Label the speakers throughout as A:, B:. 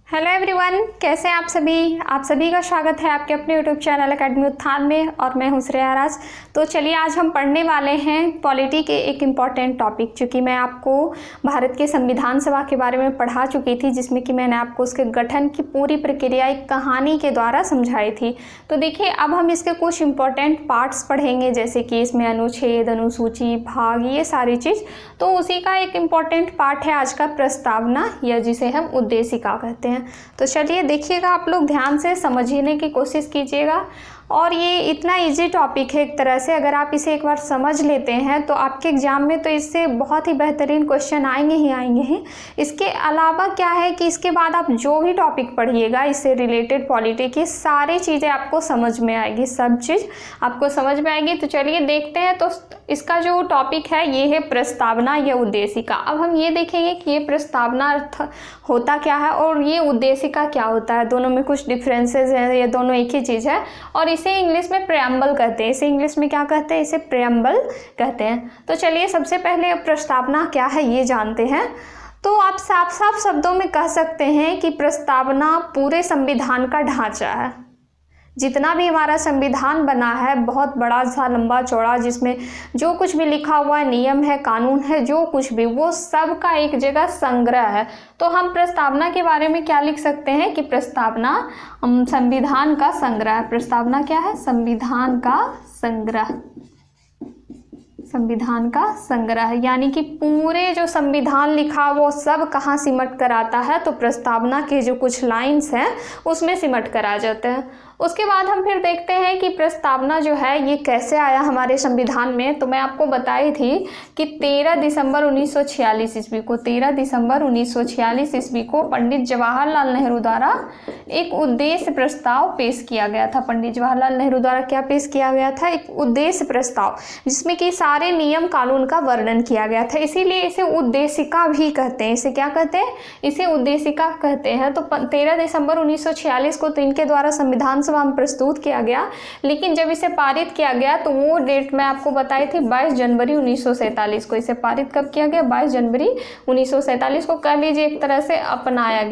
A: Hello everyone, कैसे हैं आप सभी का स्वागत है आपके अपने यूट्यूब चैनल एकेडमी उत्थान में। और मैं हूं श्रेया राज। तो चलिए आज हम पढ़ने वाले हैं पॉलिटी के एक इम्पॉर्टेंट टॉपिक, चूँकि मैं आपको भारत के संविधान सभा के बारे में पढ़ा चुकी थी, जिसमें कि मैंने आपको उसके गठन की पूरी प्रक्रिया एक कहानी के द्वारा समझाई थी। तो देखिए अब हम इसके कुछ इम्पॉर्टेंट पार्ट्स पढ़ेंगे, जैसे कि इसमें अनुच्छेद, अनुसूची, भाग, ये सारी चीज़। तो उसी का एक इम्पॉर्टेंट पार्ट है आज का प्रस्तावना, या जिसे हम उद्देशिका कहते हैं। तो चलिए देखिएगा, आप लोग ध्यान से समझने की कोशिश कीजिएगा। और ये इतना इजी टॉपिक है एक तरह से, अगर आप इसे एक बार समझ लेते हैं तो आपके एग्जाम में तो इससे बहुत ही बेहतरीन क्वेश्चन आएंगे ही आएंगे हैं। इसके अलावा क्या है कि इसके बाद आप जो भी टॉपिक पढ़िएगा इससे रिलेटेड पॉलिटी की सारी चीज़ें आपको समझ में आएगी, सब चीज़ आपको समझ में आएगी। तो चलिए देखते हैं। तो इसका जो टॉपिक है ये है प्रस्तावना या उद्देशिका। अब हम ये देखेंगे कि ये प्रस्तावना अर्थ होता क्या है और ये उद्देशिका क्या होता है, दोनों में कुछ डिफरेंसेस हैं, ये दोनों एक ही चीज़ है। और इसे इंग्लिश में प्रेम्बल कहते हैं। इसे इंग्लिश में क्या कहते हैं? इसे प्रेम्बल कहते हैं। तो चलिए सबसे पहले प्रस्तावना क्या है ये जानते हैं। तो आप साफ साफ शब्दों में कह सकते हैं कि प्रस्तावना पूरे संविधान का ढांचा है। जितना भी हमारा संविधान बना है बहुत बड़ा सा लंबा चौड़ा, जिसमें जो कुछ भी लिखा हुआ है, नियम है, कानून है, जो कुछ भी, वो सब का एक जगह संग्रह है। तो हम प्रस्तावना के बारे में क्या लिख सकते हैं कि प्रस्तावना संविधान का संग्रह है। प्रस्तावना क्या है? संविधान का संग्रह। संविधान का संग्रह यानी कि पूरे जो संविधान लिखा वो सब कहाँ सिमट कर आता है? तो प्रस्तावना के जो कुछ लाइन्स हैं उसमें सिमट कर आ जाते हैं। उसके बाद हम फिर देखते हैं कि प्रस्तावना जो है ये कैसे आया हमारे संविधान में। तो मैं आपको बताई थी कि 13 दिसंबर 1946 ईस्वी को 13 दिसंबर 1946 ईस्वी को पंडित जवाहरलाल नेहरू द्वारा एक उद्देश्य प्रस्ताव पेश किया गया था। पंडित जवाहरलाल नेहरू द्वारा क्या पेश किया गया था? एक उद्देश्य प्रस्ताव, जिसमें कि सारे नियम कानून का वर्णन किया गया था। इसीलिए इसे उद्देशिका भी कहते हैं। इसे क्या कहते हैं? इसे उद्देशिका कहते हैं। तो 13 दिसंबर 1946 को तो इनके द्वारा संविधान सभा में प्रस्तुत किया गया, लेकिन जब इसे पारित किया गया तो वो डेट मैं आपको बताई थी 22 जनवरी 1947 को। इसे पारित कब किया गया? 22 जनवरी 1947 को। कह लीजिए एक तरह से अपनाया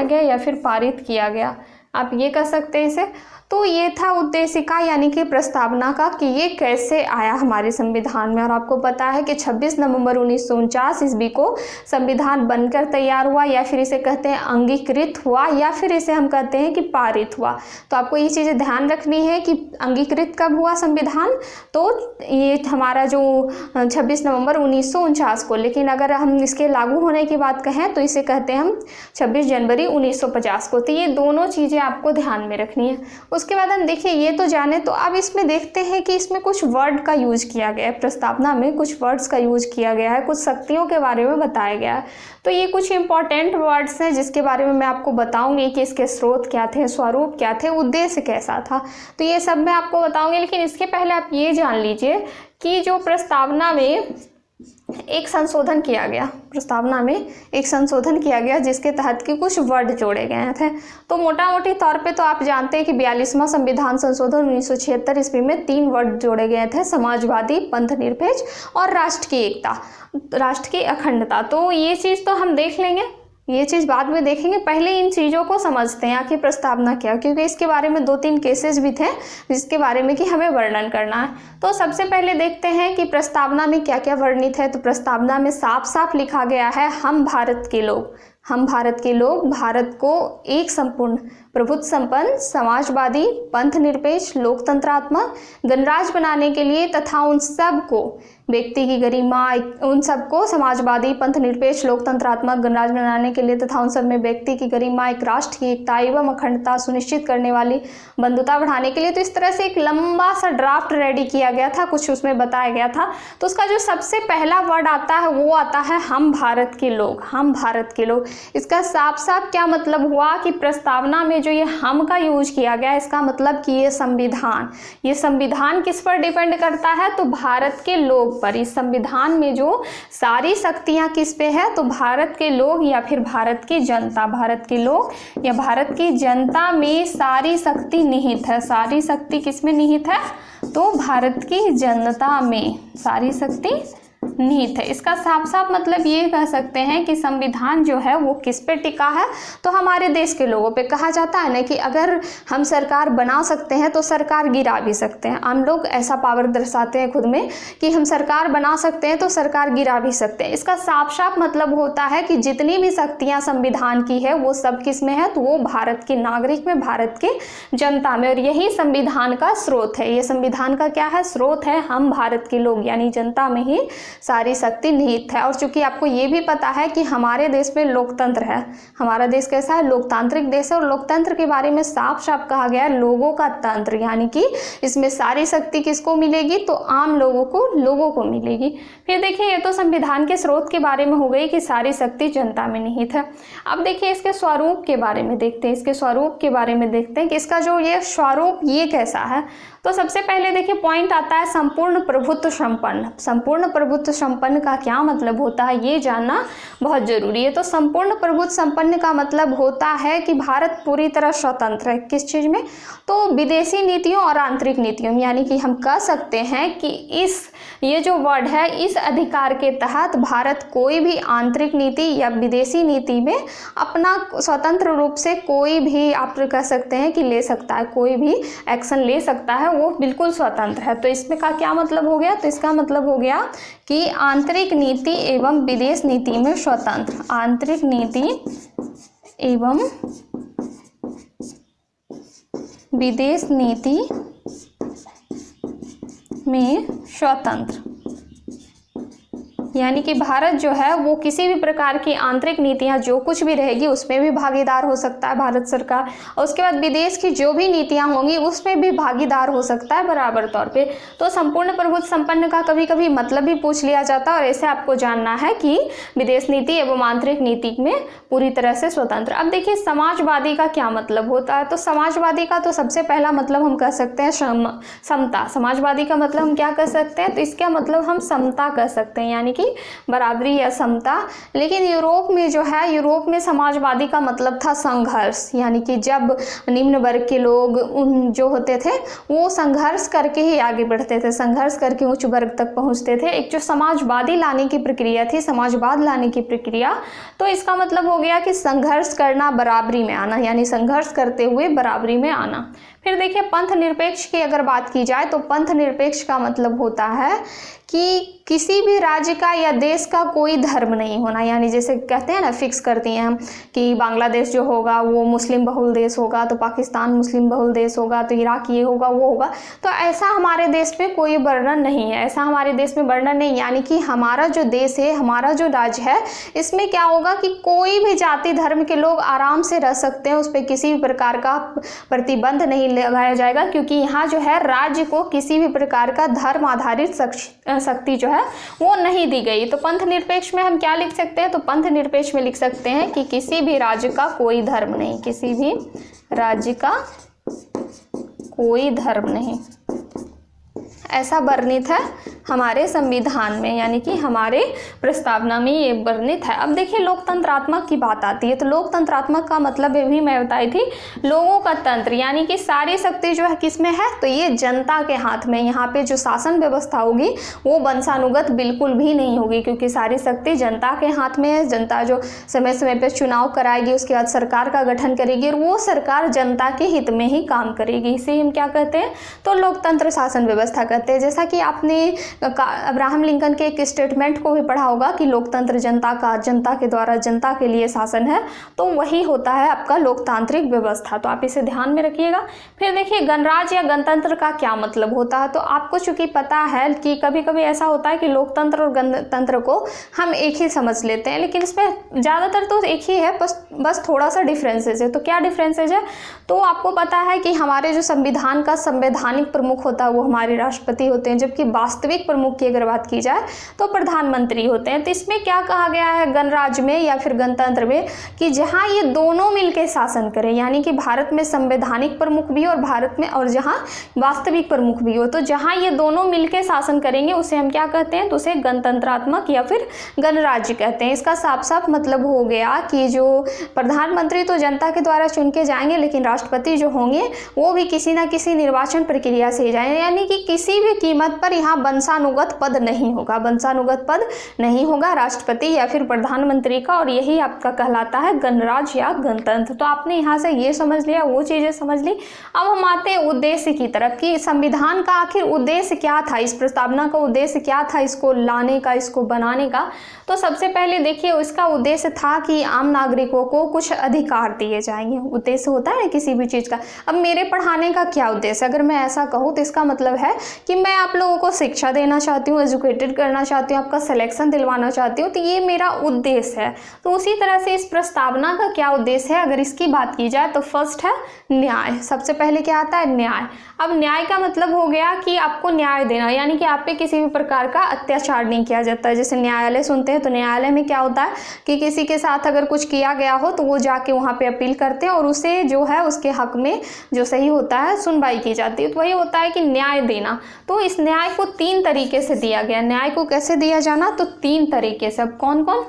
A: गया या फिर पारित किया गया, आप ये कह सकते हैं इसे। तो ये था उद्देशिका यानी कि प्रस्तावना का, कि ये कैसे आया हमारे संविधान में। और आपको पता है कि 26 नवंबर 1949 ईस्वी को संविधान बनकर तैयार हुआ, या फिर इसे कहते हैं अंगीकृत हुआ, या फिर इसे हम कहते हैं कि पारित हुआ। तो आपको ये चीज़ें ध्यान रखनी है कि अंगीकृत कब हुआ संविधान, तो ये हमारा जो 26 नवंबर 1949 को। लेकिन अगर हम इसके लागू होने की बात कहें तो इसे कहते हैं हम 26 जनवरी 1950 को। तो ये दोनों चीज़ें आपको ध्यान में रखनी है। उसके बाद हम देखिए ये तो जाने, तो अब इसमें देखते हैं कि इसमें कुछ वर्ड का यूज किया गया है। प्रस्तावना में कुछ वर्ड्स का यूज किया गया है, कुछ शक्तियों के बारे में बताया गया है। तो ये कुछ इंपॉर्टेंट वर्ड्स हैं जिसके बारे में मैं आपको बताऊंगी कि इसके स्रोत क्या थे, स्वरूप क्या थे, उद्देश्य कैसा था। तो ये सब मैं आपको बताऊंगी, लेकिन इसके पहले आप ये जान लीजिए कि जो प्रस्तावना में एक संशोधन किया गया, प्रस्तावना में एक संशोधन किया गया जिसके तहत कि कुछ वर्ड जोड़े गए थे। तो मोटा मोटी तौर पे तो आप जानते हैं कि 42वां संविधान संशोधन 1976 ईस्वी में 3 वर्ड जोड़े गए थे: समाजवादी, पंथ निरपेक्ष और राष्ट्र की एकता, राष्ट्र की अखंडता। तो ये चीज़ तो हम देख लेंगे, ये चीज़ बाद में देखेंगे। पहले इन चीज़ों को समझते हैं आखिर प्रस्तावना क्या, क्योंकि इसके बारे में 2-3 केसेस भी थे जिसके बारे में कि हमें वर्णन करना है। तो सबसे पहले देखते हैं कि प्रस्तावना में क्या क्या वर्णित है। तो प्रस्तावना में साफ साफ लिखा गया है, हम भारत के लोग भारत को एक संपूर्ण, प्रभुत्व संपन्न, समाजवादी, पंथ निरपेक्ष, लोकतंत्रात्मक गणराज्य बनाने के लिए तथा उन सबको व्यक्ति की गरिमा, उन सबको समाजवादी, पंथ निरपेक्ष, लोकतंत्रात्मक गणराज्य बनाने के लिए तथा उन सब में व्यक्ति की गरिमा, एक राष्ट्र की एकता एवं अखंडता सुनिश्चित करने वाली बंधुता बढ़ाने के लिए। तो इस तरह से एक लंबा सा ड्राफ्ट रेडी किया गया था, कुछ उसमें बताया गया था। तो उसका जो सबसे पहला वर्ड आता है वो आता है हम भारत के लोग। हम भारत के लोग, इसका साफ साफ क्या मतलब हुआ कि प्रस्तावना में जो ये हम का यूज किया गया, इसका मतलब कि ये संविधान किस पर डिपेंड करता है? तो भारत के लोग पर। इस संविधान में जो सारी शक्तियां किस पे है? तो भारत के लोग या फिर भारत की जनता, भारत के लोग या भारत की जनता में सारी शक्ति निहित है। सारी शक्ति किस में निहित है? तो भारत की जनता में सारी शक्ति निहित है। इसका साफ साफ मतलब ये कह सकते हैं कि संविधान जो है वो किस पे टिका है, तो हमारे देश के लोगों पे। कहा जाता है ना कि अगर हम सरकार बना सकते हैं तो सरकार गिरा भी सकते हैं। हम लोग ऐसा पावर दर्शाते हैं खुद में कि हम सरकार बना सकते हैं तो सरकार गिरा भी सकते हैं। इसका साफ साफ मतलब होता है कि जितनी भी शक्तियां संविधान की है वो सब किस में है, तो वो भारत के नागरिक में, भारत के जनता में। और यही संविधान का स्रोत है। ये संविधान का क्या है, स्रोत है। हम भारत के लोग यानी जनता में ही सारी शक्ति निहित है। और चूंकि आपको ये भी पता है कि हमारे देश में लोकतंत्र है, हमारा देश कैसा है, लोकतांत्रिक देश है। और लोकतंत्र के बारे में साफ साफ कहा गया है लोगों का तंत्र, यानी कि इसमें सारी शक्ति किसको मिलेगी, तो आम लोगों को मिलेगी। फिर देखिए ये तो संविधान के स्रोत के बारे में हो गई कि सारी शक्ति जनता में निहित है। अब देखिए इसके स्वरूप के बारे में देखते हैं, इसके स्वरूप के बारे में देखते हैं कि इसका जो ये स्वरूप ये कैसा है। तो सबसे पहले देखिए पॉइंट आता है संपूर्ण प्रभुत्व संपन्न। संपूर्ण प्रभुत्व संपन्न का क्या मतलब होता है ये जानना बहुत जरूरी है। तो संपूर्ण प्रभुत्व संपन्न का मतलब होता है कि भारत पूरी तरह स्वतंत्र है। किस चीज़ में, तो विदेशी नीतियों और आंतरिक नीतियों में। यानी कि हम कह सकते हैं कि ये जो वर्ड है, इस अधिकार के तहत भारत कोई भी आंतरिक नीति या विदेशी नीति में अपना स्वतंत्र रूप से कोई भी, आप कह सकते हैं कि ले सकता है, कोई भी एक्शन ले सकता है, वो बिल्कुल स्वतंत्र है। तो इसमें का क्या मतलब हो गया, तो इसका मतलब हो गया कि आंतरिक नीति एवं विदेश नीति में स्वतंत्र, आंतरिक नीति एवं विदेश नीति में स्वतंत्र। यानी कि भारत जो है वो किसी भी प्रकार की आंतरिक नीतियां जो कुछ भी रहेगी उसमें भी भागीदार हो सकता है भारत सरकार, और उसके बाद विदेश की जो भी नीतियां होंगी उसमें भी भागीदार हो सकता है बराबर तौर पे। तो संपूर्ण प्रभुत्व संपन्न का कभी कभी मतलब भी पूछ लिया जाता है, और ऐसे आपको जानना है कि विदेश नीति एवं आंतरिक नीति में पूरी तरह से स्वतंत्र। अब देखिए समाजवादी का क्या मतलब होता है, तो समाजवादी का तो सबसे पहला मतलब हम कह सकते हैं समता। समाजवादी का मतलब हम क्या कह सकते हैं, तो इसका मतलब हम समता कह सकते हैं, यानी कि बराबरी या समता। लेकिन यूरोप में जो है, यूरोप में समाजवादी का मतलब था संघर्ष, यानी कि जब निम्न वर्ग के लोग उन जो होते थे वो संघर्ष करके ही आगे बढ़ते थे, संघर्ष करके उच्च वर्ग तक पहुंचते थे। एक जो समाजवादी लाने की प्रक्रिया थी, समाजवाद लाने की प्रक्रिया, तो इसका मतलब हो गया कि संघर्ष करना, बराबरी में आना, यानी संघर्ष करते हुए बराबरी में आना। फिर देखिए पंथ निरपेक्ष की अगर बात की जाए तो पंथ निरपेक्ष का मतलब होता है कि किसी भी राज्य का या देश का कोई धर्म नहीं होना। यानी जैसे कहते हैं ना, फिक्स करती हैं हम कि बांग्लादेश जो होगा वो मुस्लिम बहुल देश होगा, तो पाकिस्तान मुस्लिम बहुल देश होगा, तो इराक ये होगा वो होगा। तो ऐसा हमारे देश में कोई वर्णन नहीं है, ऐसा हमारे देश में वर्णन नहीं। यानी कि हमारा जो देश है, हमारा जो राज्य है, इसमें क्या होगा कि कोई भी जाति धर्म के लोग आराम से रह सकते हैं, उस पर किसी भी प्रकार का प्रतिबंध नहीं लगाया जाएगा, क्योंकि यहाँ जो है राज्य को किसी भी प्रकार का धर्म आधारित शक्ति जो है वो नहीं दी गई। तो पंथ निरपेक्ष में हम क्या लिख सकते हैं, तो पंथ निरपेक्ष में लिख सकते हैं कि किसी भी राज्य का कोई धर्म नहीं, किसी भी राज्य का कोई धर्म नहीं, ऐसा वर्णित है हमारे संविधान में, यानी कि हमारे प्रस्तावना में ये वर्णित है। अब देखिए लोकतंत्रात्मक की बात आती है, तो लोकतंत्रात्मक का मतलब ये भी मैं बताई थी, लोगों का तंत्र, यानी कि सारी शक्ति जो है किस में है, तो ये जनता के हाथ में। यहाँ पे जो शासन व्यवस्था होगी वो वंशानुगत बिल्कुल भी नहीं होगी, क्योंकि सारी शक्ति जनता के हाथ में है। जनता जो समय समय पर चुनाव कराएगी, उसके बाद सरकार का गठन करेगी, और वो सरकार जनता के हित में ही काम करेगी। इसे हम क्या कहते हैं, तो लोकतंत्र शासन व्यवस्था कहते हैं। जैसा कि आपने अब्राहम लिंकन के एक स्टेटमेंट को भी पढ़ा होगा कि लोकतंत्र जनता का, जनता के द्वारा जनता के लिए शासन है, तो वही होता है आपका लोकतांत्रिक व्यवस्था। तो आप इसे ध्यान में रखिएगा। फिर देखिए गणराज्य या गणतंत्र का क्या मतलब होता है, तो आपको चूंकि पता है कि कभी कभी ऐसा होता है कि लोकतंत्र और गणतंत्र को हम एक ही समझ लेते हैं, लेकिन इसमें ज़्यादातर तो एक ही है, बस थोड़ा सा डिफरेंसेज है। तो क्या डिफरेंसेज है, तो आपको पता है कि हमारे जो संविधान का संवैधानिक प्रमुख होता है वो हमारे राष्ट्रपति होते हैं, जबकि वास्तविक प्रमुख की अगर बात की जाए तो प्रधानमंत्री होते हैं। तो इसमें क्या कहा गया है गणराज्य में या फिर गणतंत्र में, कि जहां ये दोनों मिलकर शासन करें, यानी कि भारत में संवैधानिक प्रमुख भी हो और भारत में और जहां वास्तविक प्रमुख भी हो, तो जहां ये दोनों मिलकर शासन करेंगे उसे हम क्या कहते हैं, तो उसे गणतंत्रात्मक या फिर गणराज्य कहते हैं। इसका साफ साफ मतलब हो गया कि जो प्रधानमंत्री तो जनता के द्वारा चुन के जाएंगे, लेकिन राष्ट्रपति जो होंगे वो भी किसी ना किसी निर्वाचन प्रक्रिया से जाएंगे, यानी कि किसी भी कीमत पर यहाँ वंशानुगत पद नहीं होगा, वंशानुगत पद नहीं होगा राष्ट्रपति या फिर प्रधानमंत्री का, और यही आपका कहलाता है गणराज्य या गणतंत्र। तो आपने यहाँ से ये समझ लिया, वो चीज़ें समझ ली। अब हम आते हैं उद्देश्य की तरफ कि संविधान का आखिर उद्देश्य क्या था, इस प्रस्तावना का उद्देश्य क्या था, इसको लाने का, इसको बनाने का। तो सबसे पहले देखिए इसका उद्देश्य था कि आम नागरिकों को कुछ अधिकार दिए जाएंगे। उद्देश्य होता है ना किसी भी चीज़ का। अब मेरे पढ़ाने का क्या उद्देश्य, अगर मैं ऐसा कहूँ तो इसका मतलब है कि मैं आप लोगों को शिक्षा देना चाहती हूँ, एजुकेटेड करना चाहती हूँ, आपका सिलेक्शन दिलवाना चाहती हूँ, तो ये मेरा उद्देश्य है। तो उसी तरह से इस प्रस्तावना का क्या उद्देश्य है, अगर इसकी बात की जाए तो फर्स्ट है न्याय। सबसे पहले क्या आता है, न्याय। अब न्याय का मतलब हो गया कि आपको न्याय देना, यानी कि आप पे किसी भी प्रकार का अत्याचार नहीं किया जाता है। जैसे न्यायालय सुनते हैं तो न्यायालय में क्या होता है कि किसी के साथ अगर कुछ किया गया हो तो वो जाके वहाँ पे अपील करते हैं और उसे जो है उसके हक में जो सही होता है सुनवाई की जाती है। तो वही होता है कि न्याय देना। तो इस न्याय को 3 तरीके से दिया गया। न्याय को कैसे दिया जाना, तो 3 तरीके से। अब कौन कौन,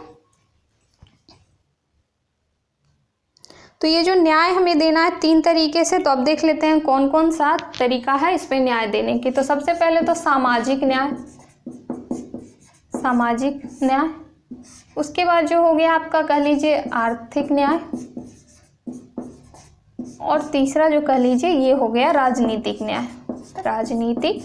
A: तो ये जो न्याय हमें देना है 3 तरीके से, तो अब देख लेते हैं कौन कौन सा तरीका है इस पे न्याय देने की। तो सबसे पहले तो सामाजिक न्याय, सामाजिक न्याय। उसके बाद जो हो गया आपका कह लीजिए आर्थिक न्याय, और तीसरा जो कह लीजिए ये हो गया राजनीतिक न्याय, राजनीतिक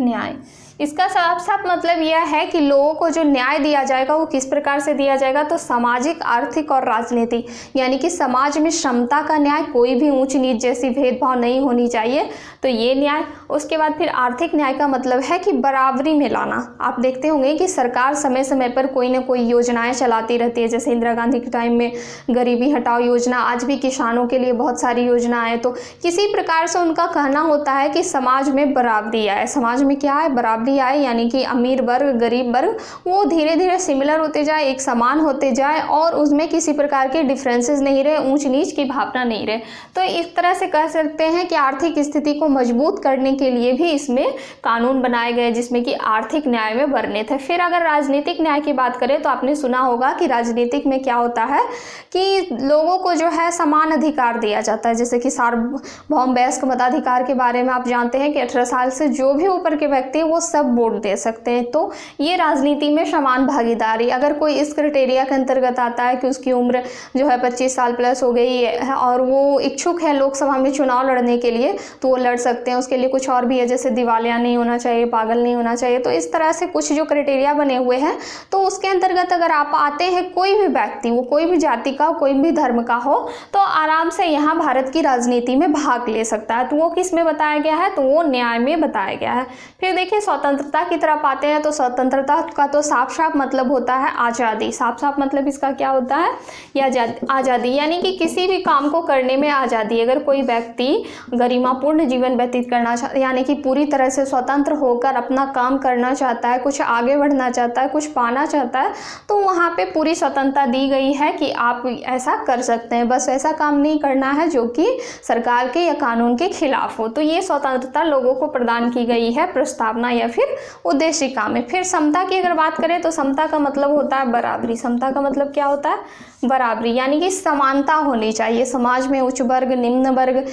A: न्याय। इसका साफ साफ मतलब यह है कि लोगों को जो न्याय दिया जाएगा वो किस प्रकार से दिया जाएगा, तो सामाजिक, आर्थिक और राजनीतिक, यानी कि समाज में समता का न्याय, कोई भी ऊंच नीच जैसी भेदभाव नहीं होनी चाहिए, तो ये न्याय। उसके बाद फिर आर्थिक न्याय का मतलब है कि बराबरी में लाना। आप देखते होंगे कि सरकार समय समय पर कोई ना कोई योजनाएं चलाती रहती है, जैसे इंदिरा गांधी के टाइम में गरीबी हटाओ योजना, आज भी किसानों के लिए बहुत सारी योजनाएं। तो किसी प्रकार से उनका कहना होता है कि समाज में बराबरी आए, समाज में क्या है, बराबरी आए, यानी कि अमीर वर्ग गरीब वर्ग वो धीरे धीरे सिमिलर होते जाए, एक समान होते जाए, और उसमें किसी प्रकार के डिफरेंसेस नहीं रहे, ऊंच नीच की भावना नहीं रहे। तो इस तरह से कह सकते हैं कि आर्थिक स्थिति को मजबूत करने के लिए भी इसमें कानून बनाए गए जिसमें कि आर्थिक न्याय में वर्णित है। फिर अगर राजनीतिक न्याय की बात करें तो आपने सुना होगा कि राजनीतिक में क्या होता है कि लोगों को जो है समान अधिकार दिया जाता है। जैसे कि सार्वभौम वयस्क मताधिकार के बारे में आप जानते हैं कि 18 साल से जो भी ऊपर के व्यक्ति वो सब वोट दे सकते हैं। तो ये राजनीति में समान भागीदारी, अगर कोई इस क्राइटेरिया के अंतर्गत आता है कि उसकी उम्र जो है 25 साल प्लस हो गई है और वो इच्छुक है लोकसभा में चुनाव लड़ने के लिए, तो वो लड़ सकते हैं। उसके लिए कुछ और भी है, जैसे दिवालिया नहीं होना चाहिए, पागल नहीं होना चाहिए। तो इस तरह से कुछ जो क्राइटेरिया बने हुए हैं, तो उसके अंतर्गत अगर आप आते हैं, कोई भी व्यक्ति, वो कोई भी जाति का, कोई भी धर्म का हो, तो आराम से यहाँ भारत की राजनीति में भाग ले सकता है। तो वो किस में बताया गया है, तो वो न्याय में बताया गया है। फिर देखिए स्वतंत्रता की तरफ आते हैं, तो स्वतंत्रता का तो साफ साफ मतलब होता है आज़ादी। साफ साफ मतलब इसका क्या होता है, यह आज़ादी, यानी कि किसी भी काम को करने में आज़ादी। अगर कोई व्यक्ति गरिमापूर्ण जीवन व्यतीत करना चाहता, यानी कि पूरी तरह से स्वतंत्र होकर अपना काम करना चाहता है, कुछ आगे बढ़ना चाहता है, कुछ पाना चाहता है, तो वहाँ पे पूरी स्वतंत्रता दी गई है कि आप ऐसा कर सकते हैं। बस ऐसा काम नहीं करना है जो कि सरकार के या कानून के खिलाफ हो। तो ये स्वतंत्रता लोगों को प्रदान की गई है प्रस्तावना या फिर उद्देशिका में। फिर समता की अगर बात करें तो समता का मतलब होता है बराबरी। समता का मतलब क्या होता है, बराबरी, यानी कि समानता होनी चाहिए समाज में। उच्च वर्ग, निम्न वर्ग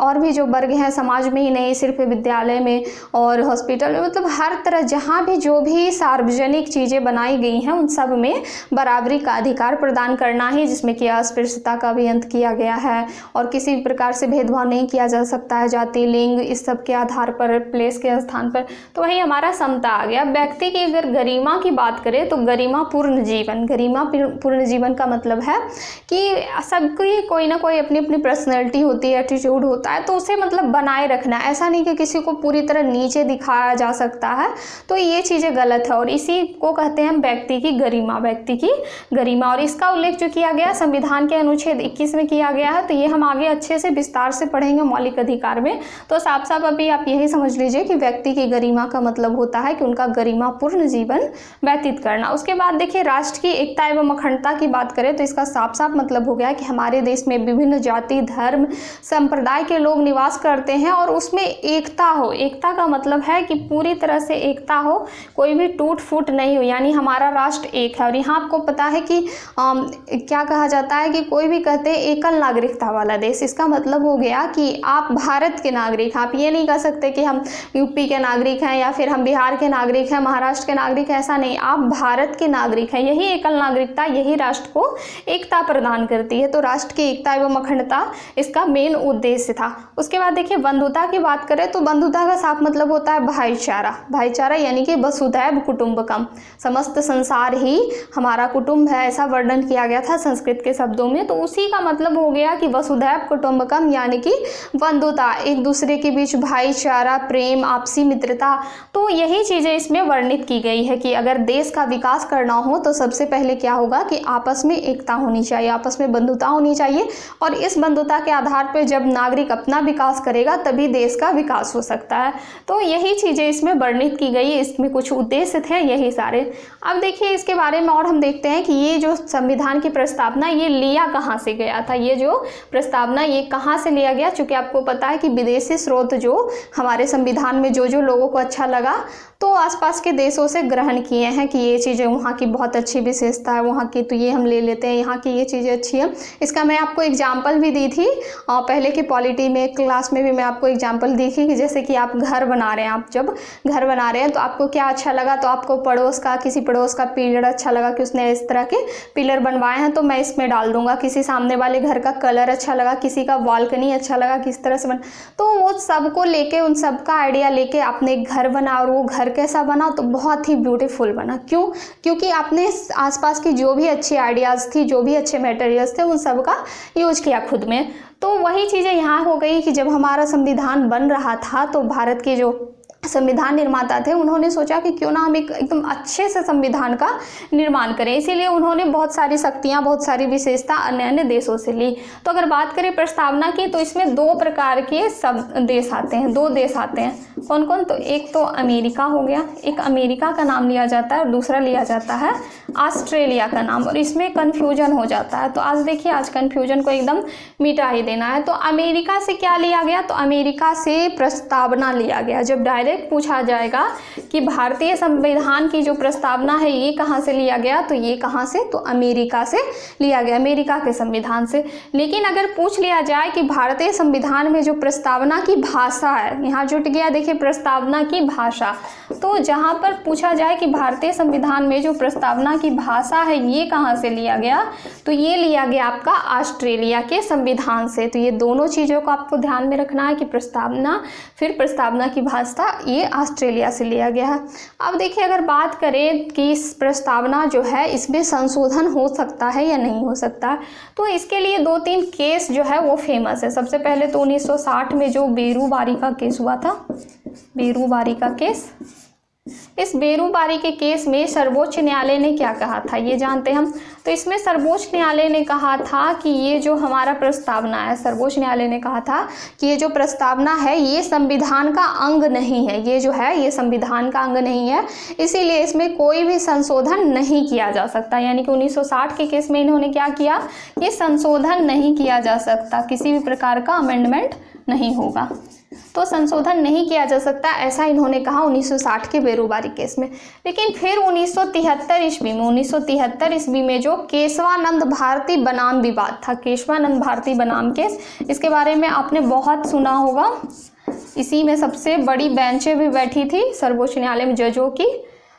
A: और भी जो वर्ग हैं समाज में ही नहीं, सिर्फ विद्यालय में और हॉस्पिटल में, मतलब हर तरह जहाँ भी जो भी सार्वजनिक चीज़ें बनाई गई हैं उन सब में बराबरी का अधिकार प्रदान करना ही, जिसमें कि अस्पृश्यता का भी अंत किया गया है और किसी भी प्रकार से भेदभाव नहीं किया जा सकता है जाति, लिंग, इस सब के आधार पर, प्लेस के स्थान पर। तो वही हमारा समता आ गया। व्यक्ति की अगर गरिमा की बात करें तो गरिमापूर्ण जीवन, गरिमापूर्ण जीवन का मतलब है कि सबकी कोई ना कोई अपनी अपनी पर्सनैलिटी होती है, एटीट्यूड होता है, तो उसे मतलब बनाए रखना। ऐसा नहीं कि किसी को पूरी तरह नीचे दिखाया जा सकता है, तो ये चीज़ें गलत है और इसी को कहते हैं व्यक्ति की गरिमा, व्यक्ति की गरिमा। और इसका उल्लेख जो किया गया संविधान के अनुच्छेद 21 में किया गया है, तो ये हम आगे अच्छे से विस्तार से पढ़ेंगे मौलिक अधिकार में। तो साफ साफ अभी आप यही समझ लीजिए कि व्यक्ति की गरिमा का मतलब होता है कि उनका गरिमापूर्ण जीवन व्यतीत करना। उसके बाद देखिए राष्ट्र की एकता एवं अखंडता की बात करें तो इसका साफ साफ मतलब हो गया कि हमारे देश में विभिन्न जाति, धर्म, संप्रदाय के लोग निवास करते हैं और उसमें एकता हो। एकता का मतलब है कि पूरी तरह से एकता हो, कोई भी टूट फूट नहीं हो, यानी हमारा राष्ट्र एक है। और यहाँ आपको पता है कि क्या कहा जाता है कि कोई भी कहते हैं एकल नागरिकता वाला देश। इसका मतलब हो गया कि आप भारत के नागरिक, आप ये नहीं कह सकते कि हम यूपी के नागरिक हैं या फिर हम बिहार के नागरिक हैं, महाराष्ट्र के नागरिक हैं, ऐसा नहीं, आप भारत के नागरिक हैं। यही एकल नागरिकता, यही राष्ट्र को एकता प्रदान करती है। तो राष्ट्र की एकता एवं अखंडता इसका मेन उद्देश्य था। उसके बाद देखिए बंधुता की बात करें तो बंधुता का साफ मतलब होता है भाईचारा। भाईचारा यानी कि वसुधैव कुटुंबकम, समस्त संसार ही हमारा कुटुंब है, ऐसा वर्णन किया गया था संस्कृत के शब्दों में। तो उसी का मतलब हो गया कि वसुधैव कुटुंबकम यानी कि बंधुता, एक दूसरे के बीच भाईचारा, प्रेम, आपसी मित्रता। तो यही चीज़ें इसमें वर्णित की गई है कि अगर देश का विकास करना हो तो सबसे पहले क्या होगा कि आपस में एकता होनी चाहिए, आपस में बंधुता होनी चाहिए। और इस बंधुता के आधार पर जब नागरिक अपना विकास करेगा तभी देश का विकास हो सकता है। तो यही चीज़ें इसमें वर्णित की गई, इसमें कुछ उद्देश्य थे यही सारे। अब देखिए इसके बारे में और हम देखते हैं कि ये जो संविधान की प्रस्तावना ये लिया कहाँ से गया था। ये जो प्रस्तावना ये कहाँ से लिया गया, चूँकि आपको पता है कि विदेशी स्रोत जो हमारे संविधान में जो लोगों को अच्छा लगा तो आसपास के देशों से ग्रहण किए हैं कि ये चीज़ें वहाँ की बहुत अच्छी विशेषता है वहाँ की, तो ये हम ले लेते हैं, यहाँ की ये चीज़ें अच्छी है। इसका मैं आपको एग्जाम्पल भी दी थी पहले की पॉलिटी में क्लास में भी मैं आपको एग्जाम्पल दी थी कि जैसे कि आप घर बना रहे हैं, आप जब घर बना रहे हैं तो आपको क्या अच्छा लगा, तो आपको किसी पड़ोस का पिलर अच्छा लगा कि उसने इस तरह के पिलर बनवाए हैं तो मैं इसमें डाल दूंगा। किसी सामने वाले घर का कलर अच्छा लगा, किसी का बालकनी अच्छा लगा, किस तरह से बन, तो वो सबको लेके उन सब का आइडिया लेके आपने एक घर बना और वो घर कैसा बना, तो बहुत ही ब्यूटीफुल बना। क्यों? क्योंकि आपने आसपास की जो भी अच्छी आइडियाज़ थी, जो भी अच्छे मटेरियल्स थे, उन सब का यूज किया खुद में। तो वही चीज़ें यहाँ हो गई कि जब हमारा संविधान बन रहा था तो भारत के जो संविधान निर्माता थे उन्होंने सोचा कि क्यों ना हम एकदम अच्छे से संविधान का निर्माण करें। इसीलिए उन्होंने बहुत सारी शक्तियाँ, बहुत सारी विशेषता अन्य अन्य देशों से ली। तो अगर बात करें प्रस्तावना की तो इसमें दो प्रकार के सब देश आते हैं, दो देश आते हैं। कौन कौन? तो एक तो अमेरिका हो गया, एक अमेरिका का नाम लिया जाता है और दूसरा लिया जाता है ऑस्ट्रेलिया का नाम, और इसमें कन्फ्यूजन हो जाता है। तो आज देखिए, आज कन्फ्यूजन को एकदम मिटा ही देना है। तो अमेरिका से क्या लिया गया? तो अमेरिका से प्रस्तावना लिया गया। जब डायरेक्ट पूछा जाएगा कि भारतीय संविधान की जो प्रस्तावना है ये कहाँ से लिया गया, तो ये कहाँ से? तो अमेरिका से लिया गया, अमेरिका के संविधान से। लेकिन अगर पूछ लिया जाए कि भारतीय संविधान में जो प्रस्तावना की भाषा है, यहाँ जुट गया देखिए प्रस्तावना की भाषा, तो जहाँ पर पूछा जाए कि भारतीय संविधान में जो प्रस्तावना की भाषा है ये कहाँ से लिया गया, तो ये लिया गया आपका ऑस्ट्रेलिया के संविधान से। तो ये दोनों चीज़ों को आपको ध्यान में रखना है कि प्रस्तावना, फिर प्रस्तावना की भाषा, ये ऑस्ट्रेलिया से लिया गया है। अब देखिए अगर बात करें कि इस प्रस्तावना जो है इसमें संशोधन हो सकता है या नहीं हो सकता, तो इसके लिए दो तीन केस जो है वो फेमस है। सबसे पहले तो 1960 में जो बेरूबारी का केस हुआ था, बेरूबारी का केस, इस बेरूबारी के केस में सर्वोच्च न्यायालय ने क्या कहा था ये जानते हैं हम। तो इसमें सर्वोच्च न्यायालय ने कहा था कि ये जो हमारा प्रस्तावना है, सर्वोच्च न्यायालय ने कहा था कि ये जो प्रस्तावना है ये संविधान का अंग नहीं है, ये जो है ये संविधान का अंग नहीं है, इसीलिए इसमें कोई भी संशोधन नहीं किया जा सकता। यानी कि 1960 के केस में इन्होंने क्या किया कि संशोधन नहीं किया जा सकता, किसी भी प्रकार का अमेंडमेंट नहीं होगा, तो संशोधन नहीं किया जा सकता, ऐसा इन्होंने कहा 1960 के बेरूबारी केस में। लेकिन फिर 1973 ईस्वी में, 1973 ईस्वी में जो केशवानंद भारती बनाम विवाद था, केशवानंद भारती बनाम केस, इसके बारे में आपने बहुत सुना होगा। इसी में सबसे बड़ी बेंचें भी बैठी थी सर्वोच्च न्यायालय में जजों की।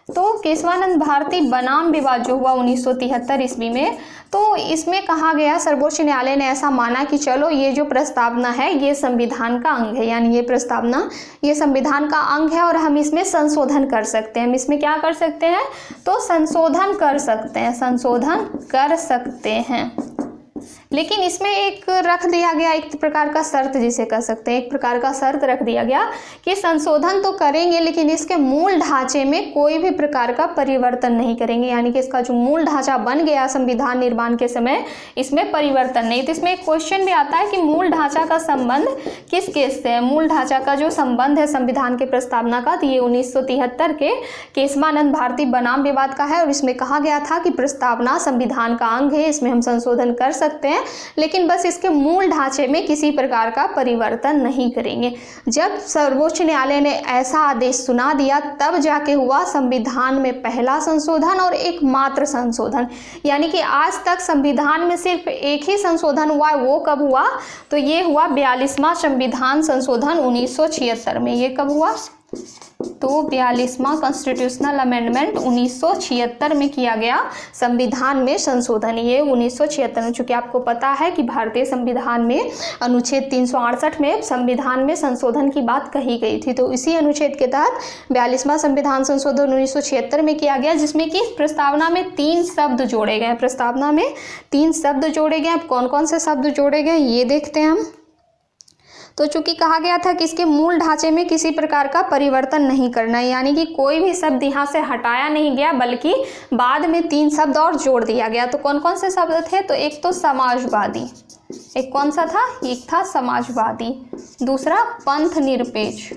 A: तो केशवानंद भारती बनाम विवाद जो हुआ 1973 ईस्वी में, तो इसमें कहा गया, सर्वोच्च न्यायालय ने ऐसा माना कि चलो ये जो प्रस्तावना है ये संविधान का अंग है, यानी ये प्रस्तावना ये संविधान का अंग है और हम इसमें संशोधन कर सकते हैं। हम इसमें क्या कर सकते हैं? तो संशोधन कर सकते हैं, संशोधन कर सकते हैं। लेकिन इसमें एक रख दिया गया, एक प्रकार का शर्त जिसे कह सकते हैं, एक प्रकार का शर्त रख दिया गया कि संशोधन तो करेंगे लेकिन इसके मूल ढांचे में कोई भी प्रकार का परिवर्तन नहीं करेंगे। यानी कि इसका जो मूल ढांचा बन गया संविधान निर्माण के समय, इसमें परिवर्तन नहीं। तो इसमें एक क्वेश्चन भी आता है कि मूल ढांचा का संबंध किस केस से है? मूल ढांचा का जो संबंध है संविधान के प्रस्तावना का, तो ये 1973 के केशवानंद भारती बनाम विवाद का है और इसमें कहा गया था कि प्रस्तावना संविधान का अंग है, इसमें हम संशोधन कर सकते हैं लेकिन बस इसके मूल ढांचे में किसी प्रकार का परिवर्तन नहीं करेंगे। जब सर्वोच्च न्यायालय ने ऐसा आदेश सुना दिया तब जाके हुआ संविधान में पहला संशोधन और एकमात्र संशोधन। यानी कि आज तक संविधान में सिर्फ एक ही संशोधन हुआ है, वो कब हुआ? तो ये हुआ 42वां संविधान संशोधन 1976 में। ये कब हुआ? तो 42वां कॉन्स्टिट्यूशनल अमेंडमेंट 1976 में किया गया संविधान में संशोधन। ये 1976 में, चूँकि आपको पता है कि भारतीय संविधान में अनुच्छेद 368 में संविधान में संशोधन की बात कही गई थी, तो इसी अनुच्छेद के तहत 42वां संविधान संशोधन 1976 में किया गया, जिसमें कि प्रस्तावना में 3 शब्द जोड़े गए। प्रस्तावना में 3 शब्द जोड़े गए। अब कौन कौन से शब्द जोड़े गए ये देखते हैं हम। तो चूंकि कहा गया था कि इसके मूल ढांचे में किसी प्रकार का परिवर्तन नहीं करना है, यानी कि कोई भी शब्द यहाँ से हटाया नहीं गया, बल्कि बाद में 3 शब्द और जोड़ दिया गया। तो कौन कौन से शब्द थे? तो एक तो समाजवादी, एक कौन सा था? एक था समाजवादी, दूसरा पंथ निरपेक्ष,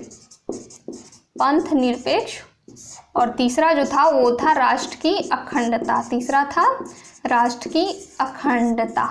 A: पंथ निरपेक्ष, और तीसरा जो था वो था राष्ट्र की अखंडता। तीसरा था राष्ट्र की अखंडता।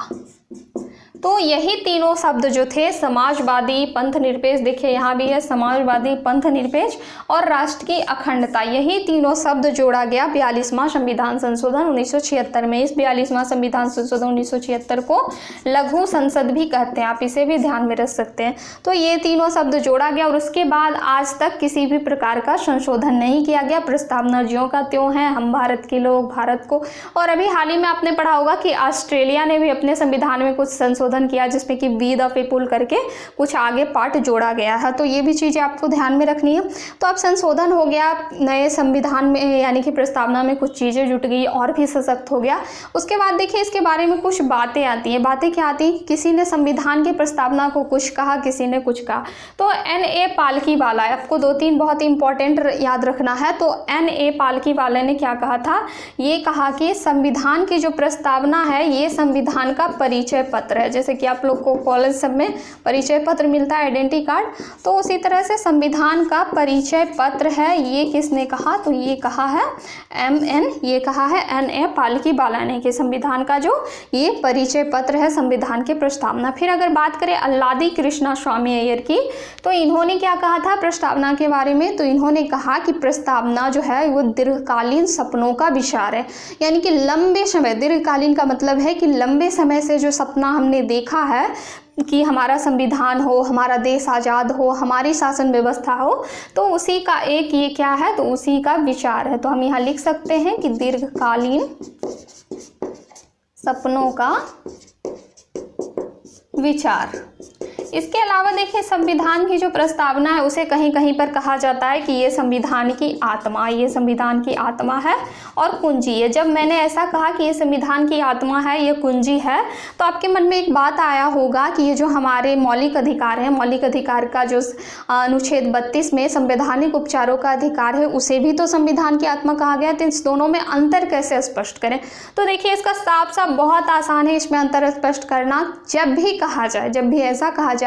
A: तो यही तीनों शब्द जो थे, समाजवादी, पंथ निरपेक्ष, देखिए यहाँ भी है समाजवादी, पंथ निरपेक्ष और राष्ट्र की अखंडता, यही तीनों शब्द जोड़ा गया 42वां संविधान संशोधन 1976 में। इस 42वां संविधान संशोधन 1976 को लघु संसद भी कहते हैं, आप इसे भी ध्यान में रख सकते हैं। तो ये तीनों शब्द जोड़ा गया और उसके बाद आज तक किसी भी प्रकार का संशोधन नहीं किया गया। प्रस्तावना ज्यों का त्यों है, हम भारत के लोग भारत को। और अभी हाल ही में आपने पढ़ा होगा कि ऑस्ट्रेलिया ने भी अपने संविधान में कुछ संशोधन किया, जिसमें कि वी द पीपुल करके कुछ आगे पार्ट जोड़ा गया है। तो ये भी चीज़ें आपको ध्यान में रखनी है। तो अब संशोधन हो गया नए संविधान में, यानी कि प्रस्तावना में कुछ चीज़ें जुट गई और भी सशक्त हो गया। उसके बाद देखिए इसके बारे में कुछ बातें आती हैं। बातें क्या आती? किसी ने संविधान की प्रस्तावना को कुछ कहा, किसी ने कुछ कहा। तो N.A. पालकीवाला, आपको 2-3 बहुत इंपॉर्टेंट याद रखना है। तो N.A. पालकीवाला ने क्या कहा था? ये कहा कि संविधान की जो प्रस्तावना है ये संविधान का परिचय पत्र है। जैसे कि आप लोग को कॉलेज सब में परिचय पत्र मिलता है, आइडेंटिटी कार्ड, तो उसी तरह से संविधान का परिचय पत्र है। ये किसने कहा? तो ये कहा है ये कहा है N.A. पालकीवाला ने कि संविधान का जो ये परिचय पत्र है संविधान की प्रस्तावना। फिर अगर बात करें अल्लादी कृष्णा स्वामी अय्यर की, तो इन्होंने क्या कहा था प्रस्तावना के बारे में? तो इन्होंने कहा कि प्रस्तावना जो है वो दीर्घकालीन सपनों का विचार है, यानी कि लंबे समय, दीर्घकालीन का मतलब है कि लंबे समय से जो सपना हमने देखा है कि हमारा संविधान हो, हमारा देश आज़ाद हो, हमारी शासन व्यवस्था हो, तो उसी का एक ये क्या है? तो उसी का विचार है। तो हम यहाँ लिख सकते हैं कि दीर्घकालीन सपनों का विचार। इसके अलावा देखिए संविधान की जो प्रस्तावना है उसे कहीं कहीं पर कहा जाता है कि ये संविधान की आत्मा, ये संविधान की आत्मा है और कुंजी है। जब मैंने ऐसा कहा कि ये संविधान की आत्मा है, ये कुंजी है, तो आपके मन में एक बात आया होगा कि ये जो हमारे मौलिक अधिकार है, मौलिक अधिकार का जो अनुच्छेद 32 में संवैधानिक उपचारों का अधिकार है, उसे भी तो संविधान की आत्मा कहा गया। तो इन दोनों में अंतर कैसे स्पष्ट करें? तो देखिए इसका साफ साफ बहुत आसान है इसमें अंतर स्पष्ट करना। जब भी कहा जाए, जब भी ऐसा कहा जाए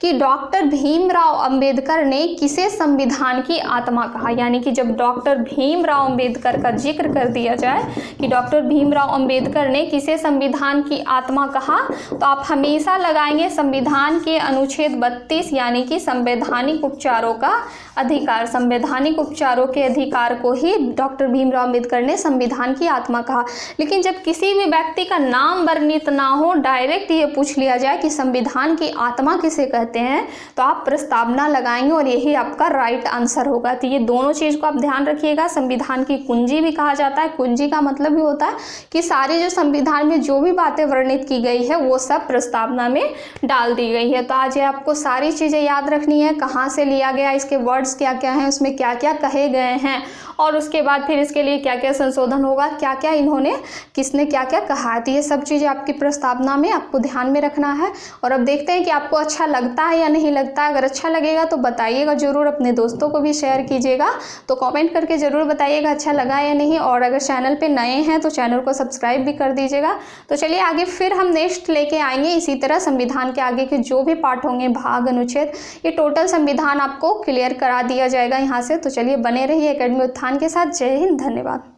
A: कि डॉक्टर भीमराव अंबेडकर ने किसे संविधान की आत्मा कहा, यानी कि जब डॉक्टर भीमराव अंबेडकर का जिक्र कर दिया जाए कि डॉक्टर भीमराव अंबेडकर ने किसे संविधान की आत्मा कहा, तो आप हमेशा लगाएंगे संविधान के अनुच्छेद 32, यानी कि संवैधानिक उपचारों का अधिकार। संवैधानिक उपचारों के अधिकार को ही डॉक्टर भीमराव अंबेडकर ने संविधान की आत्मा कहा। लेकिन जब किसी भी व्यक्ति का नाम वर्णित ना हो, डायरेक्ट ये पूछ लिया जाए कि संविधान की आत्मा किसे कहते हैं, तो आप प्रस्तावना लगाएंगे और यही आपका राइट आंसर होगा। तो ये दोनों चीज़ को आप ध्यान रखिएगा। संविधान की कुंजी भी कहा जाता है। कुंजी का मतलब भी होता है कि सारी जो संविधान में जो भी बातें वर्णित की गई है वो सब प्रस्तावना में डाल दी गई है। तो आज ये आपको सारी चीज़ें याद रखनी है, कहाँ से लिया गया, इसके वर्ड्स क्या क्या हैं, उसमें क्या क्या कहे गए हैं, और उसके बाद फिर इसके लिए क्या क्या संशोधन होगा, क्या क्या इन्होंने किसने क्या क्या कहा है। तो ये सब चीज़ें आपकी प्रस्तावना में आपको ध्यान में रखना है। और अब देखते हैं कि आपको अच्छा लगता है या नहीं लगता है। अगर अच्छा लगेगा तो बताइएगा ज़रूर, अपने दोस्तों को भी शेयर कीजिएगा। तो कमेंट करके ज़रूर बताइएगा अच्छा लगा या नहीं। और अगर चैनल पे नए हैं तो चैनल को सब्सक्राइब भी कर दीजिएगा। तो चलिए आगे फिर हम नेक्स्ट लेके आएंगे इसी तरह संविधान के आगे के जो भी पार्ट होंगे, भाग, अनुच्छेद, ये टोटल संविधान आपको क्लियर करा दिया जाएगा यहाँ से। तो चलिए बने रहिए एकेडमी उत्थान के साथ। जय हिंद, धन्यवाद।